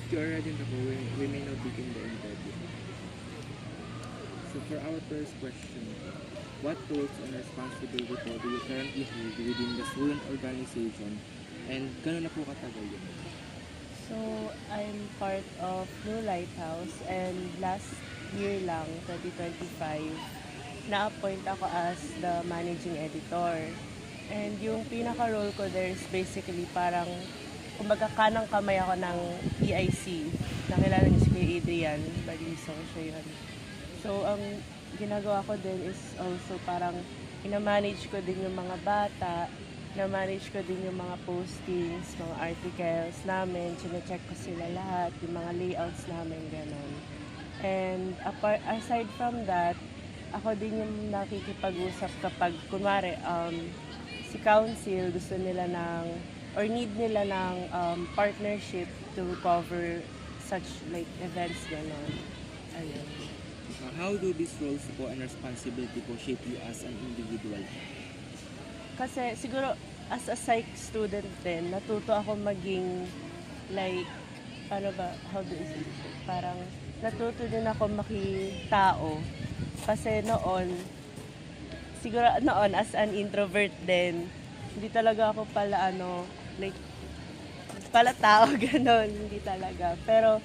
you are ready to go, we may now begin the interview. So for our first question, what roles and responsibility po do you currently hold within the student organization and gano'n na po katagal yun? So, I'm part of Blue Lighthouse and last year lang, 2025, na-appoint ako as the managing editor. And yung pinaka-role ko there is basically parang kumbaga kanang kamay ako ng EIC. Nakilala niyo si Kuya Adrian, Balisong siya yun. So, ang ginagawa ko din is also parang ina-manage ko din yung mga bata, na-manage ko din yung mga postings, mga articles namin, chine-check ko sila lahat, yung mga layouts namin, gano'n. And aside from that, ako din yung nakikipag-usap kapag, kunwari, si council gusto nila ng, or need nila ng partnership to cover such like events, gano'n. Ayun. How do these roles po and responsibility po shape you as an individual? Kasi siguro as a psych student din, natuto ako maging like, paano ba, how do you say it? Parang natuto din ako makitao. Kasi siguro noon as an introvert din, hindi talaga ako pala like, pala tao, ganon, hindi talaga. Pero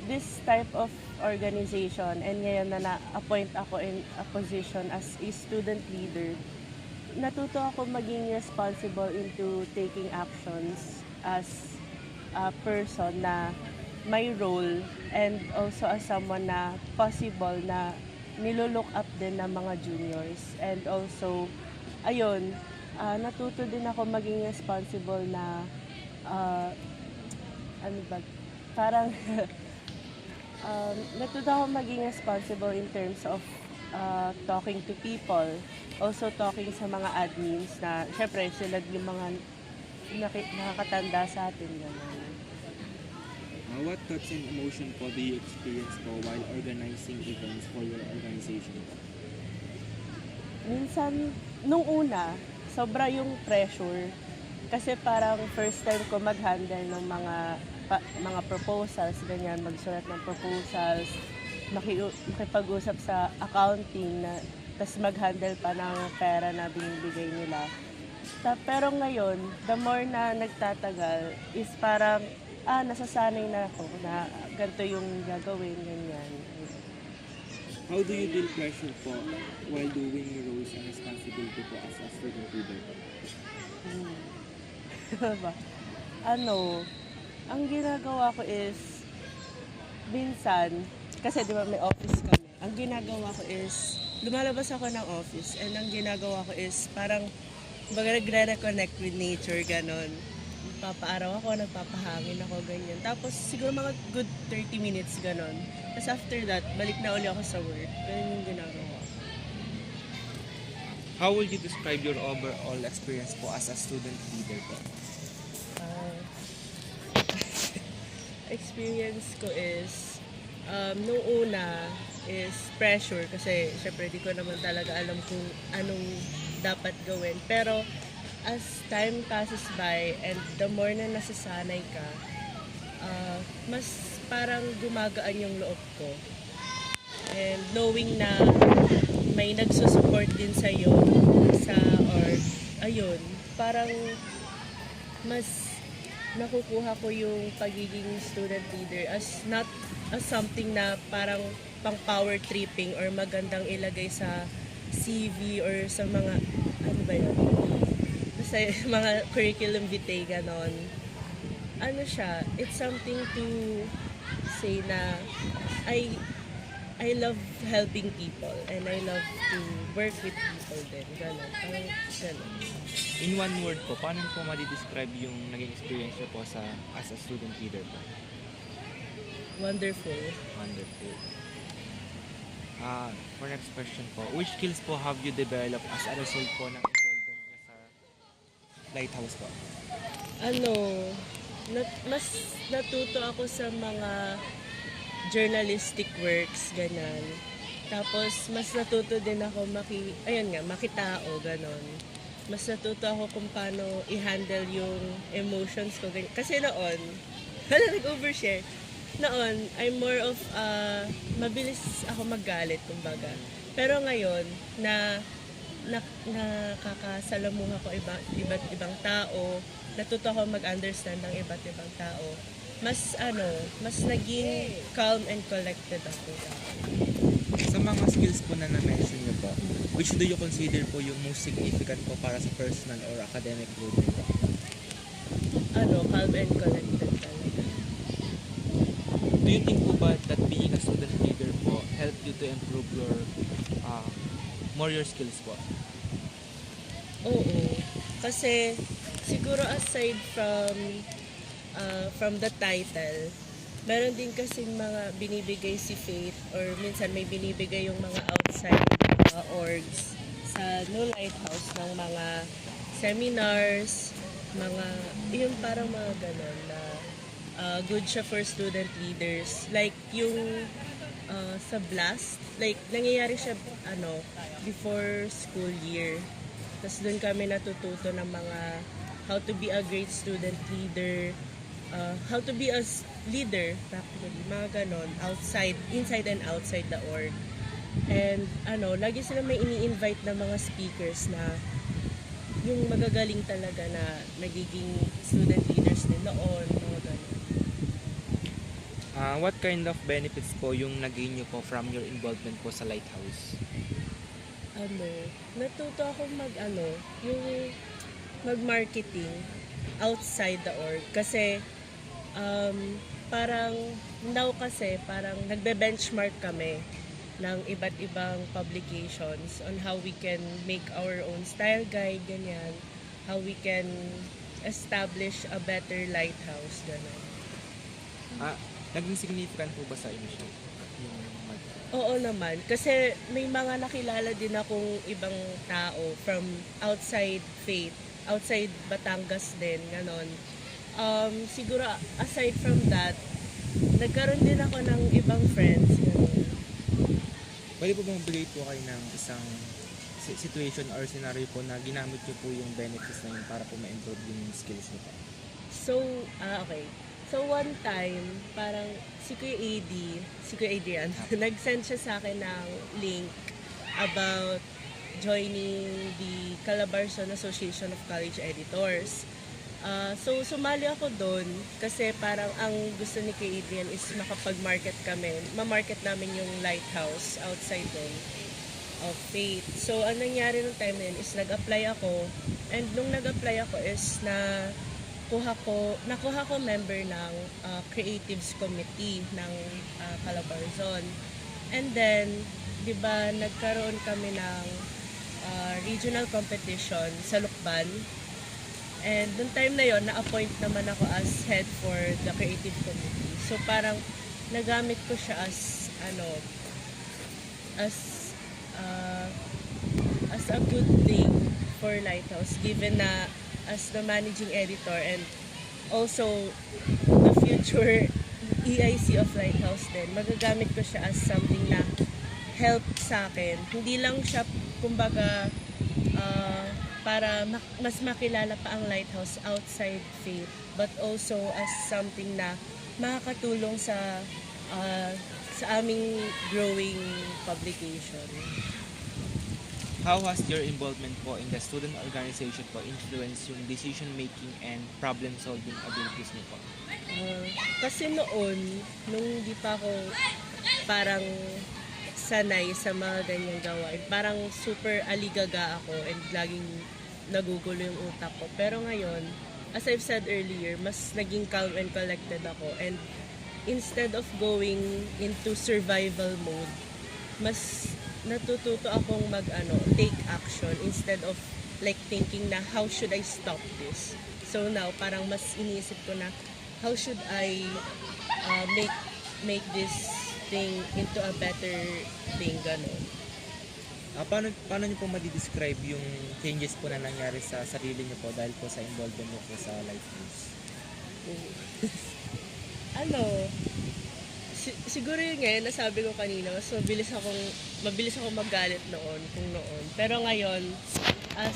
this type of organization and ngayon na na-appoint ako in a position as a student leader, natuto ako maging responsible into taking actions as a person na may role and also as someone na possible na nilolook up din ng mga juniors. And also, ayun, natuto din ako maging responsible na parang natuto ako maging responsible in terms of talking to people, also talking sa mga admins na syempre sila yung mga nakakatanda sa atin. Ganun. What thoughts and emotion po do you experience po while organizing events for your organization? Minsan, nung una, sobra yung pressure. Kasi parang first time ko mag-handle ng mga proposals, ganyan, magsulat ng proposals, makipag-usap sa accounting, tas mag-handle pa ng pera na binibigay nila. Pero ngayon, the more na nagtatagal, is parang, nasasanay na ako na ganito yung gagawin, ganyan. How do you deal pressure po while doing your roles and responsibility po as a student leader? Diba? Ang ginagawa ko is, minsan, kasi di ba may office kami, ang ginagawa ko is, lumalabas ako ng office and ang ginagawa ko is parang nagre-reconnect with nature, ganon. Papaaraw ako, nagpapahangin ako, ganyan. Tapos siguro mga good 30 minutes, ganon. Tapos after that, balik na uli ako sa work. Ganyan yung ginagawa. How would you describe your overall experience po as a student leader po? Experience ko is, nung una is pressure kasi syempre di ko naman talaga alam kung anong dapat gawin. Pero as time passes by and the more na nasasanay ka, mas parang gumagaan yung loob ko. And knowing na may nagsusupport din sa'yo ayun, parang mas nakukuha ko yung pagiging student leader as not as something na parang pang power tripping or magandang ilagay sa CV or sa mga sa mga curriculum vitae, ganon. It's something to say na I love helping people and I love to work with people din, ganon. Ganon. In one word po, paano po ma-describe yung naging experience niyo po as a student leader po? Wonderful. Wonderful. For next question po, which skills po have you developed as a result po ng involvement niya sa Lighthouse po? Mas natuto ako sa mga journalistic works, ganon. Tapos, mas natuto din ako makitao, ganon. Mas natuto ako kung paano i-handle yung emotions ko. Kasi noon, Hala, nag-overshare. Noon, I'm more of, mabilis ako maggalit, kumbaga. Pero ngayon, nakakasalamuha ko iba't ibang tao, natuto ako mag-understand ng iba't ibang tao, mas naging calm and collected ako. Sa mga skills po na na-mention niyo po, which do you consider po yung most significant po para sa personal or academic growth niyo po? Calm and collected talaga. Do you think po ba that being a student leader po help you to improve your your skills po? Oo. Kasi siguro aside from the title, meron din kasing mga binibigay si Faith or minsan may binibigay yung mga outside orgs sa New Lighthouse ng mga seminars, yung parang mga ganon na good siya for student leaders. Like yung sa Blast, like nangyayari siya before school year. Tapos doon kami natututo ng mga how to be a great student leader, how to be a leader practically, mga ganon, inside and outside the org. And lagi sila may ini-invite na mga speakers na yung magagaling talaga na nagiging student leaders din noon, mga ganon. What kind of benefits po yung nag-gain nyo po from your involvement po sa Lighthouse? Natuto ako yung mag-marketing outside the org. Kasi, parang nagbe-benchmark kami ng iba't ibang publications on how we can make our own style guide, ganyan. How we can establish a better lighthouse, gano'n. Naging significant po ba sa inyo siya? Oo naman. Kasi may mga nakilala din akong ibang tao from outside Faith, outside Batangas din, ganon. Siguro aside from that, nagkaroon din ako ng ibang friends. Ganon. Pwede po bang magbigay po kayo ng isang situation or scenario po na ginamit nyo po yung benefits na yun para po ma-improve yung skills nyo po? So, okay. So, one time, parang si Kuya Adrian, nag-send siya sa akin ng link about joining the Calabarzon Association of College Editors. So, sumali ako doon kasi parang ang gusto ni Kuya Adrian is makapag-market kami. Ma-market namin yung Lighthouse outside doon of Faith. So, ang nangyari nung time na yun is nag-apply ako. And nung nag-apply ako is nakuha ko member ng Creatives Committee ng Calabarzon. And then, di ba, nagkaroon kami ng regional competition sa Lukban. And noong time na yon na-appoint naman ako as head for the Creative Committee. So, parang nagamit ko siya as a good thing for Lighthouse, given na as the managing editor and also the future EIC of Lighthouse din, magagamit ko siya as something na help sa akin. Hindi lang siya, kumbaga, para mas makilala pa ang Lighthouse outside Faith, but also as something na makakatulong sa aming growing publication. How has your involvement po in the student organization po influenced yung decision-making and problem-solving abilities niyo po? Kasi noon, nung di pa ako parang sanay sa mga ganyang gawain, parang super aligaga ako and laging nagugulo yung utak ko. Pero ngayon, as I've said earlier, mas naging calm and collected ako. And instead of going into survival mode, mas natututo akong take action instead of like thinking na how should I stop this. So now parang mas iniisip ko na how should I make this thing into a better thing, gano'n. Paano niyo po ma-describe yung changes po na nangyari sa sarili niyo po dahil po sa involvement niyo po sa Lighthouse? Siguro yun ngayon, nasabi ko kanina, mas mabilis akong magalit noon. Pero ngayon, as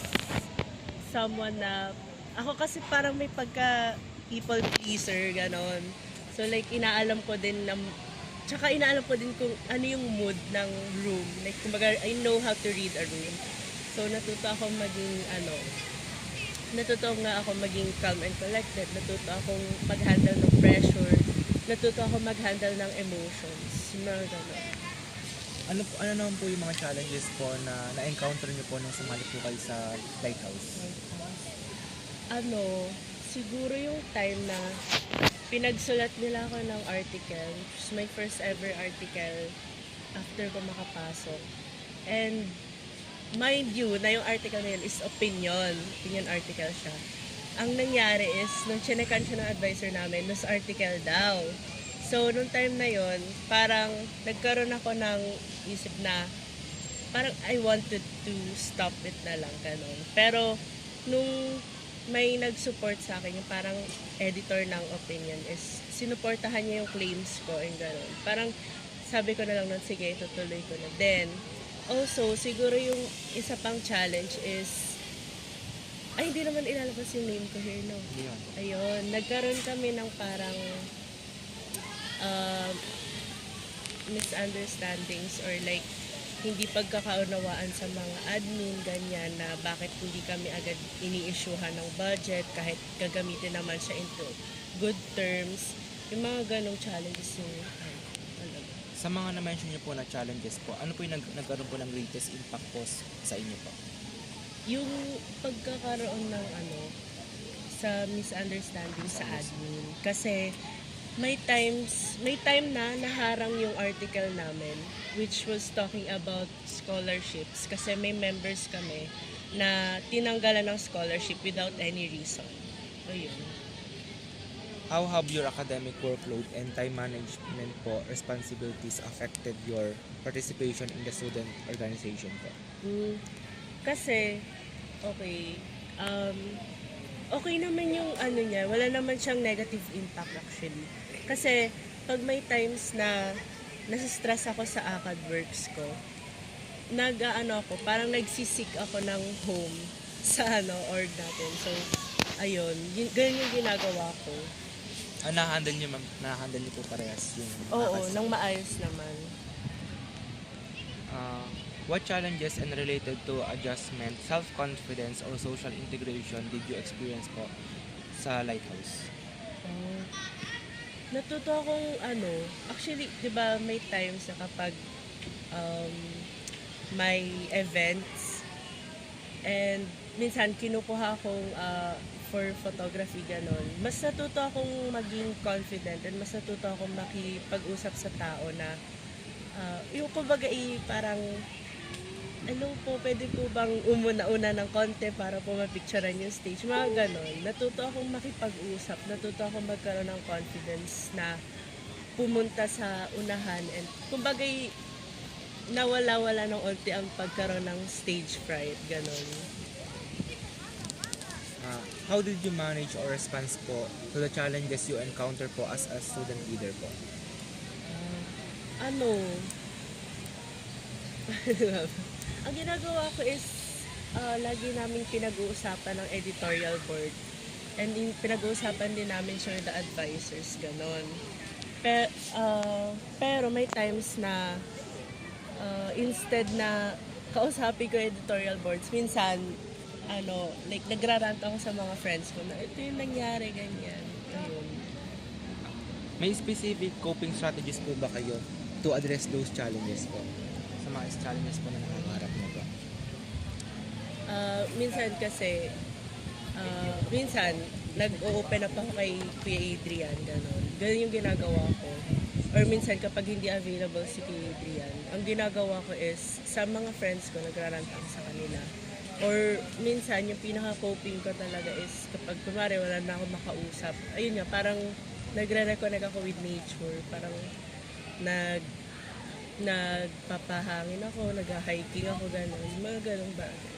someone na, ako kasi parang may people pleaser, ganon. So like, inaalam ko din na, tsaka inaalam ko din kung ano yung mood ng room. Like, kumbaga, I know how to read a room. So, natuto ako maging calm and collected. Natuto akong mag-handle ng pressure. Natuto ako mag-handle ng emotions. Mga ganon. Ano naman po yung mga challenges po na na-encounter niyo po nung sumali po kayo sa Lighthouse? Siguro yung time na pinagsulat nila ako ng article. Which is my first ever article after ko makapasok. And mind you, na yung article na yun is opinion article siya. Ang nangyari is, nung chinekan siya ng advisor namin, news article daw. So, nung time na yun, parang nagkaroon ako ng isip na, parang I wanted to stop it na lang, ganun. Pero, nung may nag-support sa akin, yung parang editor ng opinion is, sinuportahan niya yung claims ko, and ganun. Parang, sabi ko na lang nun, sige, tutuloy ko na. Then, also, siguro yung isa pang challenge is, hindi naman ilalabas yung name ko here, no? Yeah. Ayun, nagkaroon kami ng parang misunderstandings or like hindi pagkakaunawaan sa mga admin, ganyan, na bakit hindi kami agad ini-issuehan ng budget kahit gagamitin naman siya into good terms. Yung mga ganong challenges yung talaga. Sa mga na-mention niyo po na challenges po, ano po yung nagkaroon po ng greatest impact po sa inyo po? Yung pagkakaroon ng sa misunderstanding sa admin. Kasi may time na naharang yung article namin which was talking about scholarships kasi may members kami na tinanggalan ng scholarship without any reason. So yun. How have your academic workload and time management po responsibilities affected your participation in the student organization po? Kasi, okay, okay naman yung niya, wala naman siyang negative impact actually. Kasi, pag may times na nasa-stress ako sa ACAD works ko, parang nagsisik ako ng home sa org natin. So, ayun, ganyan yung ginagawa ko. Na-handle niyo po parehas yung Oo, nang maayos naman. What challenges and related to adjustment, self-confidence, or social integration did you experience po sa Lighthouse? Natuto akong actually, di ba may times na kapag may events and minsan kinukuha akong for photography, ganon. Mas natuto akong maging confident and mas natuto akong makipag-usap sa tao na yung kumbaga parang po, pwede po bang umuna-una ng konti para po mapicturean yung stage? Mga ganon. Natuto akong makipag-usap, natuto akong magkaroon ng confidence na pumunta sa unahan and kumbaga nawala-wala ng unti ang pagkaroon ng stage fright, ganon. How did you manage or respond po to the challenges you encounter po as a student leader po? Ang ginagawa ko is lagi naming pinag-uusapan ng editorial board and pinag-uusapan din namin siya the advisors, ganon. Pero may times na instead na kausapin ko editorial boards, minsan like nagrarant ako sa mga friends ko na ito yung nangyari, ganyan. Ayun. May specific coping strategies po ba kayo to address those challenges po? Sa mga challenges po na nakakarap mo po? Minsan kasi, minsan, nag-open up ako kay Kuya Adrian, gano'n. Ganun yung ginagawa ko. Or minsan, kapag hindi available si Kuya Adrian, ang ginagawa ko is, sa mga friends ko, nagrarant ako sa kanila. Or minsan, yung pinaka-coping ko talaga is, kapag kumari wala na ako makausap, ayun nga, parang nagre-reconnect ako with nature. Parang nagpapahangin ako, nag-hiking ako, gano'n. Mga gano'ng bagay.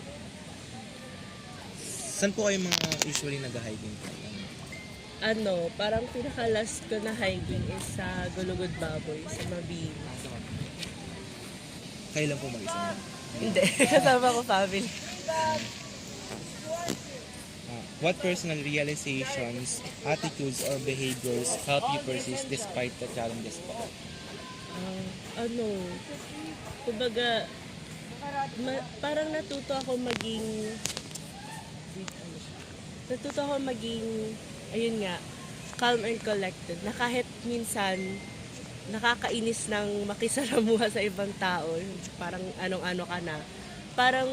Saan po kayo mga usually nag-hiking po? Parang pinaka-last ko na hiking is sa Gulugod Baboy, sa Mabini. Kayo lang po mag-isa? Hindi, kasama ko family. What personal realizations, attitudes, or behaviors help you persist despite the challenges po? Ano, kumbaga, parang natuto ako maging, ayun nga, calm and collected, na kahit minsan, nakakainis ng makisalamuha sa ibang tao, parang anong-ano ka na, parang,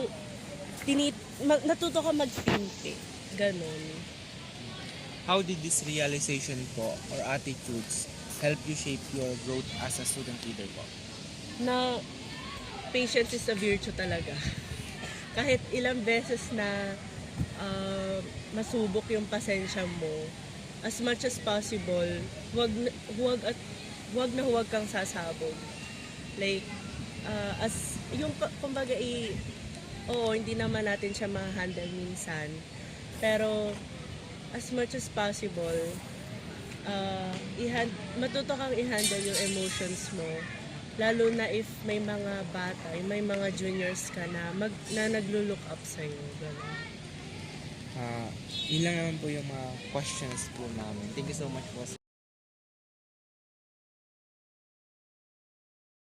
natuto ko magtinti, ganon. How did this realization po or attitudes help you shape your growth as a student leader po? Na patience is a virtue talaga. Kahit ilang beses na masubok yung pasensya mo, as much as possible, huwag kang sasabog. Like, kumbaga oo, hindi naman natin siya ma-handle minsan. Pero, as much as possible, matuto kang i-handle yung emotions mo. Lalo na if may mga bata, may mga juniors ka na naglo-look up sa'yo. Ganun. Yun lang naman po yung mga questions po namin. Thank you so much po.